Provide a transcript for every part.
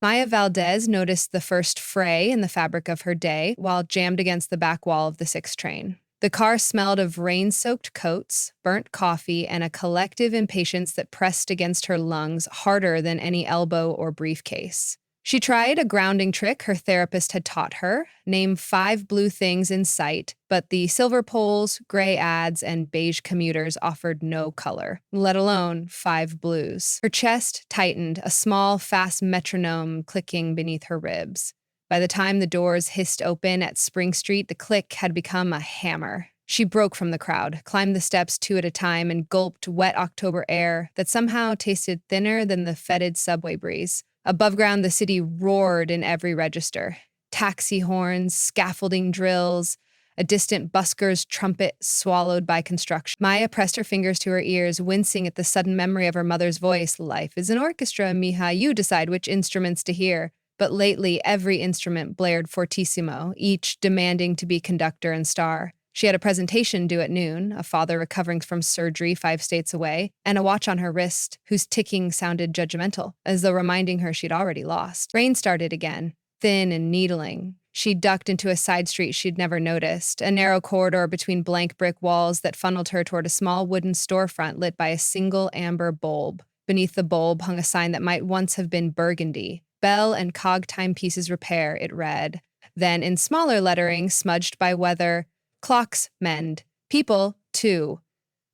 Maya Valdez noticed the first fray in the fabric of her day while jammed against the back wall of the 6 train. The car smelled of rain-soaked coats, burnt coffee, and a collective impatience that pressed against her lungs harder than any elbow or briefcase. She tried a grounding trick her therapist had taught her, name 5 blue things in sight, but the silver poles, gray ads, and beige commuters offered no color, let alone 5 blues. Her chest tightened, a small, fast metronome clicking beneath her ribs. By the time the doors hissed open at Spring Street, the click had become a hammer. She broke from the crowd, climbed the steps 2 at a time, and gulped wet October air that somehow tasted thinner than the fetid subway breeze. Above ground, the city roared in every register. Taxi horns, scaffolding drills, a distant busker's trumpet swallowed by construction. Maya pressed her fingers to her ears, wincing at the sudden memory of her mother's voice. Life is an orchestra, mija. You decide which instruments to hear. But lately, every instrument blared fortissimo, each demanding to be conductor and star. She had a presentation due at noon, a father recovering from surgery 5 states away, and a watch on her wrist, whose ticking sounded judgmental, as though reminding her she'd already lost. Rain started again, thin and needling. She ducked into a side street she'd never noticed, a narrow corridor between blank brick walls that funneled her toward a small wooden storefront lit by a single amber bulb. Beneath the bulb hung a sign that might once have been burgundy. Bell and cog timepieces repair, it read. Then, in smaller lettering, smudged by weather, clocks mend. People, too.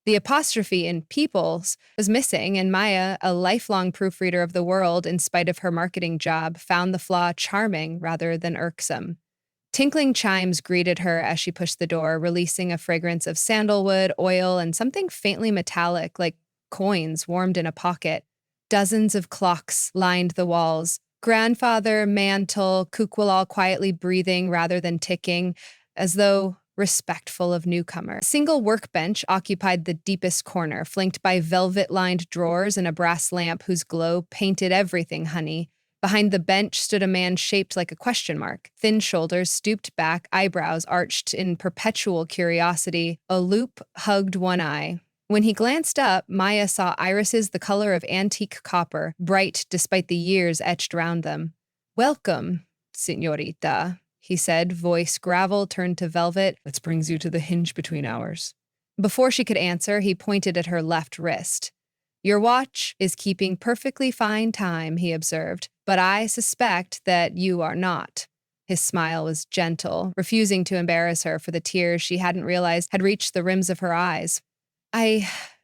The apostrophe in peoples was missing, and Maya, a lifelong proofreader of the world in spite of her marketing job, found the flaw charming rather than irksome. Tinkling chimes greeted her as she pushed the door, releasing a fragrance of sandalwood, oil, and something faintly metallic, like coins warmed in a pocket. Dozens of clocks lined the walls. Grandfather, mantle, Kukwalal quietly breathing rather than ticking, as though respectful of newcomer. A single workbench occupied the deepest corner, flanked by velvet-lined drawers and a brass lamp whose glow painted everything honey. Behind the bench stood a man shaped like a question mark, thin shoulders, stooped back, eyebrows arched in perpetual curiosity. A loop hugged one eye. When he glanced up, Maya saw irises the color of antique copper, bright despite the years etched round them. "Welcome, señorita," he said, voice gravel turned to velvet. "What brings you to the hinge between ours?" Before she could answer, he pointed at her left wrist. "Your watch is keeping perfectly fine time," he observed, "but I suspect that you are not." His smile was gentle, refusing to embarrass her for the tears she hadn't realized had reached the rims of her eyes.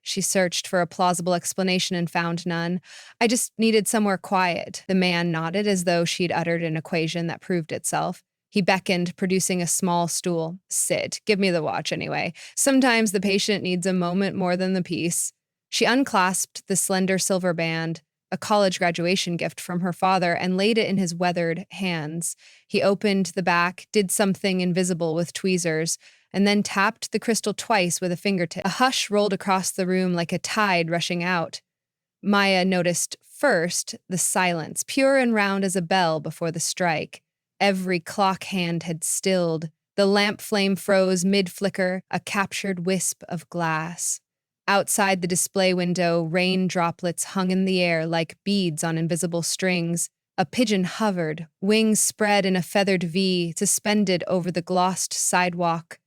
She searched for a plausible explanation and found none. "I just needed somewhere quiet." The man nodded as though she'd uttered an equation that proved itself. He beckoned, producing a small stool. "Sit. Give me the watch anyway. Sometimes the patient needs a moment more than the piece." She unclasped the slender silver band, a college graduation gift from her father, and laid it in his weathered hands. He opened the back, did something invisible with tweezers, and then tapped the crystal twice with a fingertip. A hush rolled across the room like a tide rushing out. Maya noticed first the silence, pure and round as a bell before the strike. Every clock hand had stilled. The lamp flame froze mid-flicker, a captured wisp of glass. Outside the display window, rain droplets hung in the air like beads on invisible strings. A pigeon hovered, wings spread in a feathered V, suspended over the glossed sidewalk.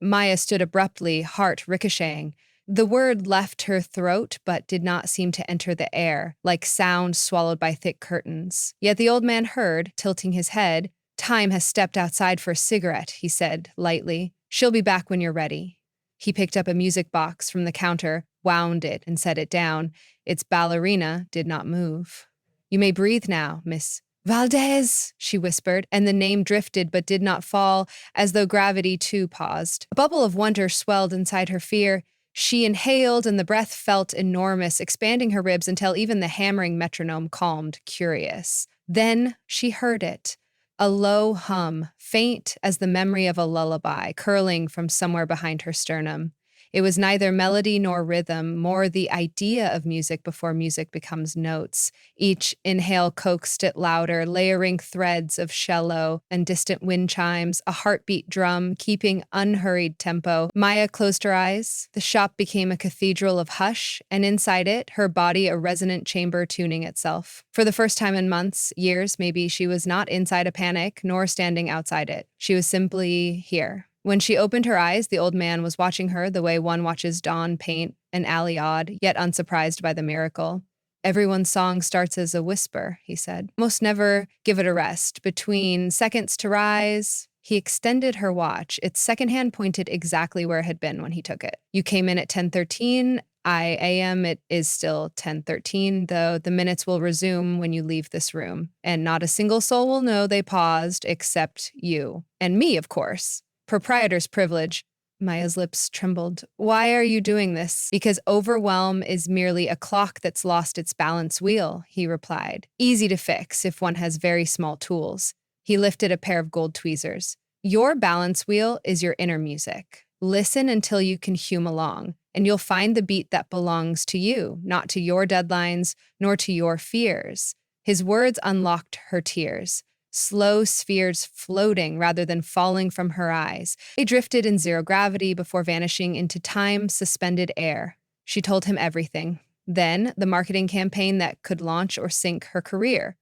Maya stood abruptly, heart ricocheting. The word left her throat but did not seem to enter the air, like sound swallowed by thick curtains. Yet the old man heard, tilting his head. "Time has stepped outside for a cigarette," he said, lightly. "She'll be back when you're ready." He picked up a music box from the counter, wound it, and set it down. Its ballerina did not move. "You may breathe now, Miss Valdez," she whispered, and the name drifted but did not fall, as though gravity too paused. A bubble of wonder swelled inside her fear. She inhaled, and the breath felt enormous, expanding her ribs until even the hammering metronome calmed, curious. Then she heard it. A low hum, faint as the memory of a lullaby, curling from somewhere behind her sternum. It was neither melody nor rhythm, more the idea of music before music becomes notes. Each inhale coaxed it louder, layering threads of cello and distant wind chimes, a heartbeat drum, keeping unhurried tempo. Maya closed her eyes. The shop became a cathedral of hush, and inside it, her body a resonant chamber tuning itself. For the first time in months, years maybe, she was not inside a panic, nor standing outside it. She was simply here. When she opened her eyes, the old man was watching her the way one watches dawn paint an alley odd, yet unsurprised by the miracle. Everyone's song starts as a whisper, he said. Most never give it a rest. Between seconds to rise, he extended her watch. Its second hand pointed exactly where it had been when he took it. You came in at 10:13. AM, it is still 10:13, though the minutes will resume when you leave this room. And not a single soul will know they paused except you. And me, of course. Proprietor's privilege. Maya's lips trembled. Why are you doing this? Because overwhelm is merely a clock that's lost its balance wheel, he replied. Easy to fix if one has very small tools. He lifted a pair of gold tweezers. Your balance wheel is your inner music. Listen until you can hum along, and you'll find the beat that belongs to you, not to your deadlines, nor to your fears. His words unlocked her tears. Slow spheres floating rather than falling from her eyes. They drifted in zero gravity before vanishing into time-suspended air. She told him everything. Then, the marketing campaign that could launch or sink her career.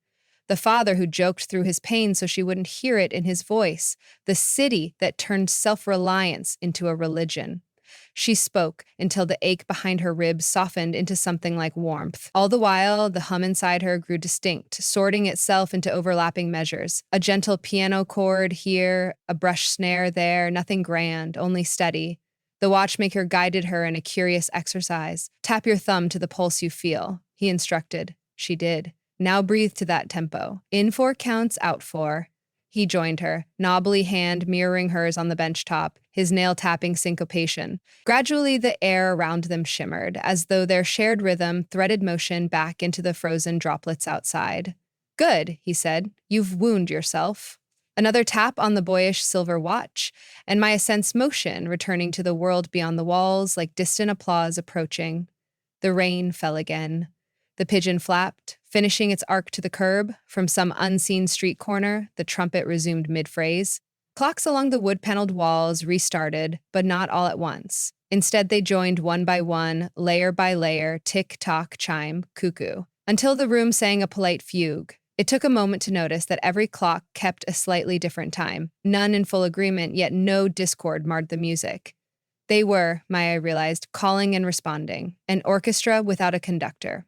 The father who joked through his pain so she wouldn't hear it in his voice. The city that turned self-reliance into a religion. She spoke until the ache behind her ribs softened into something like warmth. All the while, the hum inside her grew distinct, sorting itself into overlapping measures. A gentle piano chord here, a brush snare there, nothing grand, only steady. The watchmaker guided her in a curious exercise. Tap your thumb to the pulse you feel, he instructed. She did. Now breathe to that tempo. In 4 counts, out 4. He joined her, knobbly hand mirroring hers on the bench top, his nail-tapping syncopation. Gradually, the air around them shimmered, as though their shared rhythm threaded motion back into the frozen droplets outside. Good, he said. You've wounded yourself. Another tap on the boyish silver watch, and Maya sensed motion returning to the world beyond the walls like distant applause approaching. The rain fell again. The pigeon flapped, finishing its arc to the curb. From some unseen street corner, the trumpet resumed mid-phrase. Clocks along the wood-paneled walls restarted, but not all at once. Instead, they joined one by one, layer by layer, tick-tock, chime, cuckoo, until the room sang a polite fugue. It took a moment to notice that every clock kept a slightly different time, none in full agreement, yet no discord marred the music. They were, Maya realized, calling and responding, an orchestra without a conductor.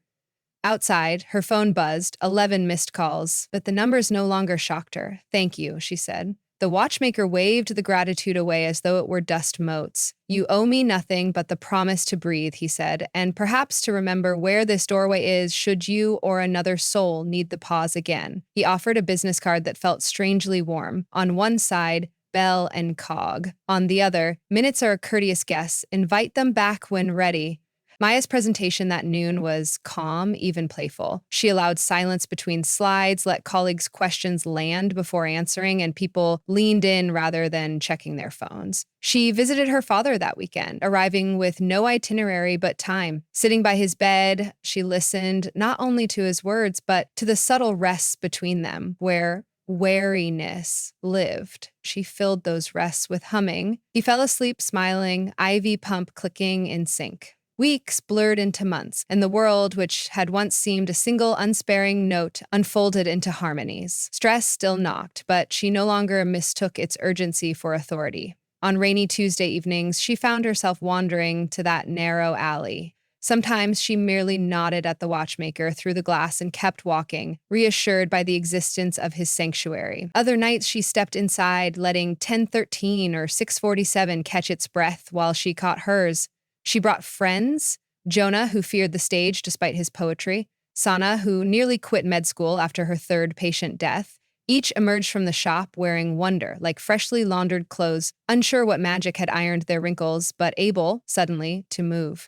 Outside, her phone buzzed, 11 missed calls, but the numbers no longer shocked her. Thank you, she said. The watchmaker waved the gratitude away as though it were dust motes. You owe me nothing but the promise to breathe, he said, and perhaps to remember where this doorway is should you or another soul need the pause again. He offered a business card that felt strangely warm. On one side, bell and cog. On the other, minutes are a courteous guest. Invite them back when ready. Maya's presentation that noon was calm, even playful. She allowed silence between slides, let colleagues' questions land before answering, and people leaned in rather than checking their phones. She visited her father that weekend, arriving with no itinerary but time. Sitting by his bed, she listened not only to his words, but to the subtle rests between them, where wariness lived. She filled those rests with humming. He fell asleep smiling, IV pump clicking in sync. Weeks blurred into months, and the world, which had once seemed a single unsparing note, unfolded into harmonies. Stress still knocked, but she no longer mistook its urgency for authority. On rainy Tuesday evenings, she found herself wandering to that narrow alley. Sometimes she merely nodded at the watchmaker through the glass and kept walking, reassured by the existence of his sanctuary. Other nights she stepped inside, letting 10:13 or 6:47 catch its breath while she caught hers. She brought friends, Jonah, who feared the stage despite his poetry, Sana, who nearly quit med school after her 3rd patient death. Each emerged from the shop wearing wonder, like freshly laundered clothes, unsure what magic had ironed their wrinkles, but able, suddenly, to move.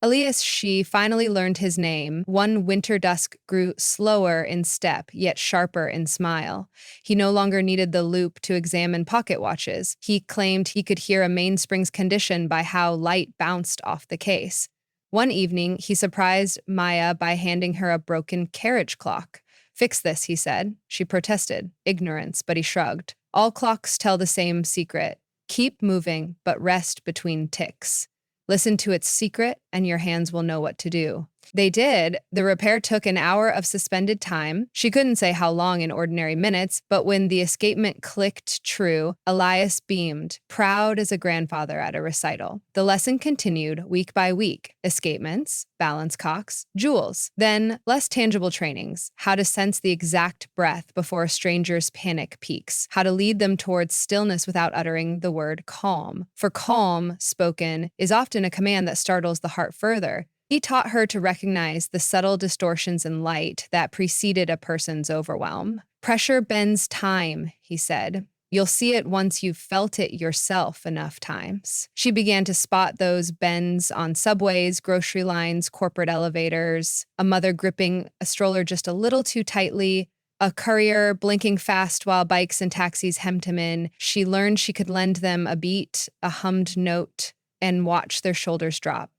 Elias She finally learned his name. One winter dusk grew slower in step, yet sharper in smile. He no longer needed the loop to examine pocket watches. He claimed he could hear a mainspring's condition by how light bounced off the case. One evening, he surprised Maya by handing her a broken carriage clock. Fix this, he said. She protested. Ignorance, but he shrugged. All clocks tell the same secret. Keep moving, but rest between ticks. Listen to its secret, and your hands will know what to do. They did. The repair took an hour of suspended time. She couldn't say how long in ordinary minutes, but when the escapement clicked true, Elias beamed, proud as a grandfather at a recital. The lesson continued week by week. Escapements, balance cocks, jewels. Then, less tangible trainings. How to sense the exact breath before a stranger's panic peaks. How to lead them towards stillness without uttering the word calm. For calm, spoken, is often a command that startles the heart further. He taught her to recognize the subtle distortions in light that preceded a person's overwhelm. Pressure bends time, he said. You'll see it once you've felt it yourself enough times. She began to spot those bends on subways, grocery lines, corporate elevators, a mother gripping a stroller just a little too tightly, a courier blinking fast while bikes and taxis hemmed him in. She learned she could lend them a beat, a hummed note, and watch their shoulders drop.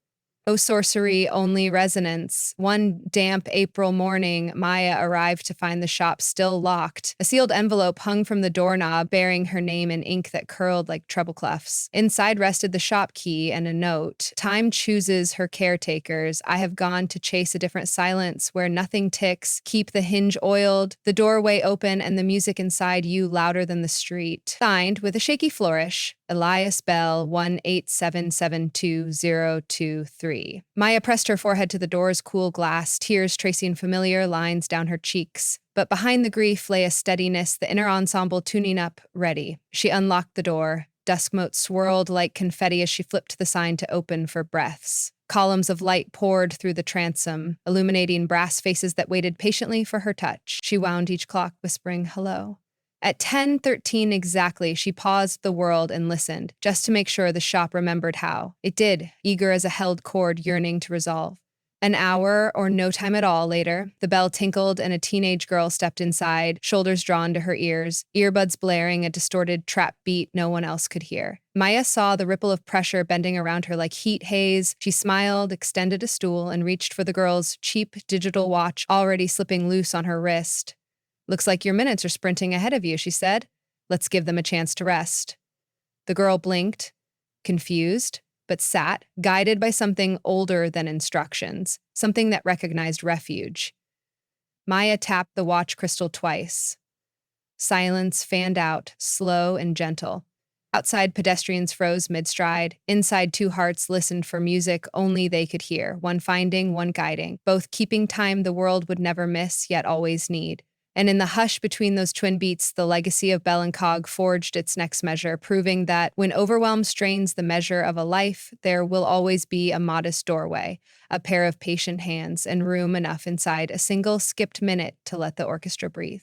No sorcery, only resonance. One damp April morning, Maya arrived to find the shop still locked. A sealed envelope hung from the doorknob, bearing her name in ink that curled like treble clefs. Inside rested the shop key and a note. Time chooses her caretakers. I have gone to chase a different silence where nothing ticks. Keep the hinge oiled, the doorway open, and the music inside you louder than the street. Signed, with a shaky flourish, Elias Bell 187720023. Maya pressed her forehead to the door's cool glass, tears tracing familiar lines down her cheeks. But behind the grief lay a steadiness, the inner ensemble tuning up, ready. She unlocked the door. Dusk motes swirled like confetti as she flipped the sign to open for breaths. Columns of light poured through the transom, illuminating brass faces that waited patiently for her touch. She wound each clock, whispering, hello. At 10:13 exactly, she paused the world and listened, just to make sure the shop remembered how. It did, eager as a held cord yearning to resolve. An hour, or no time at all, later, the bell tinkled and a teenage girl stepped inside, shoulders drawn to her ears, earbuds blaring a distorted trap beat no one else could hear. Maya saw the ripple of pressure bending around her like heat haze. She smiled, extended a stool, and reached for the girl's cheap digital watch already slipping loose on her wrist. Looks like your minutes are sprinting ahead of you, she said. Let's give them a chance to rest. The girl blinked, confused, but sat, guided by something older than instructions, something that recognized refuge. Maya tapped the watch crystal twice. Silence fanned out, slow and gentle. Outside, pedestrians froze mid-stride. Inside, two hearts listened for music only they could hear, one finding, one guiding, both keeping time the world would never miss, yet always need. And in the hush between those twin beats, the legacy of Bell and Cog forged its next measure, proving that when overwhelm strains the measure of a life, there will always be a modest doorway, a pair of patient hands, and room enough inside a single skipped minute to let the orchestra breathe.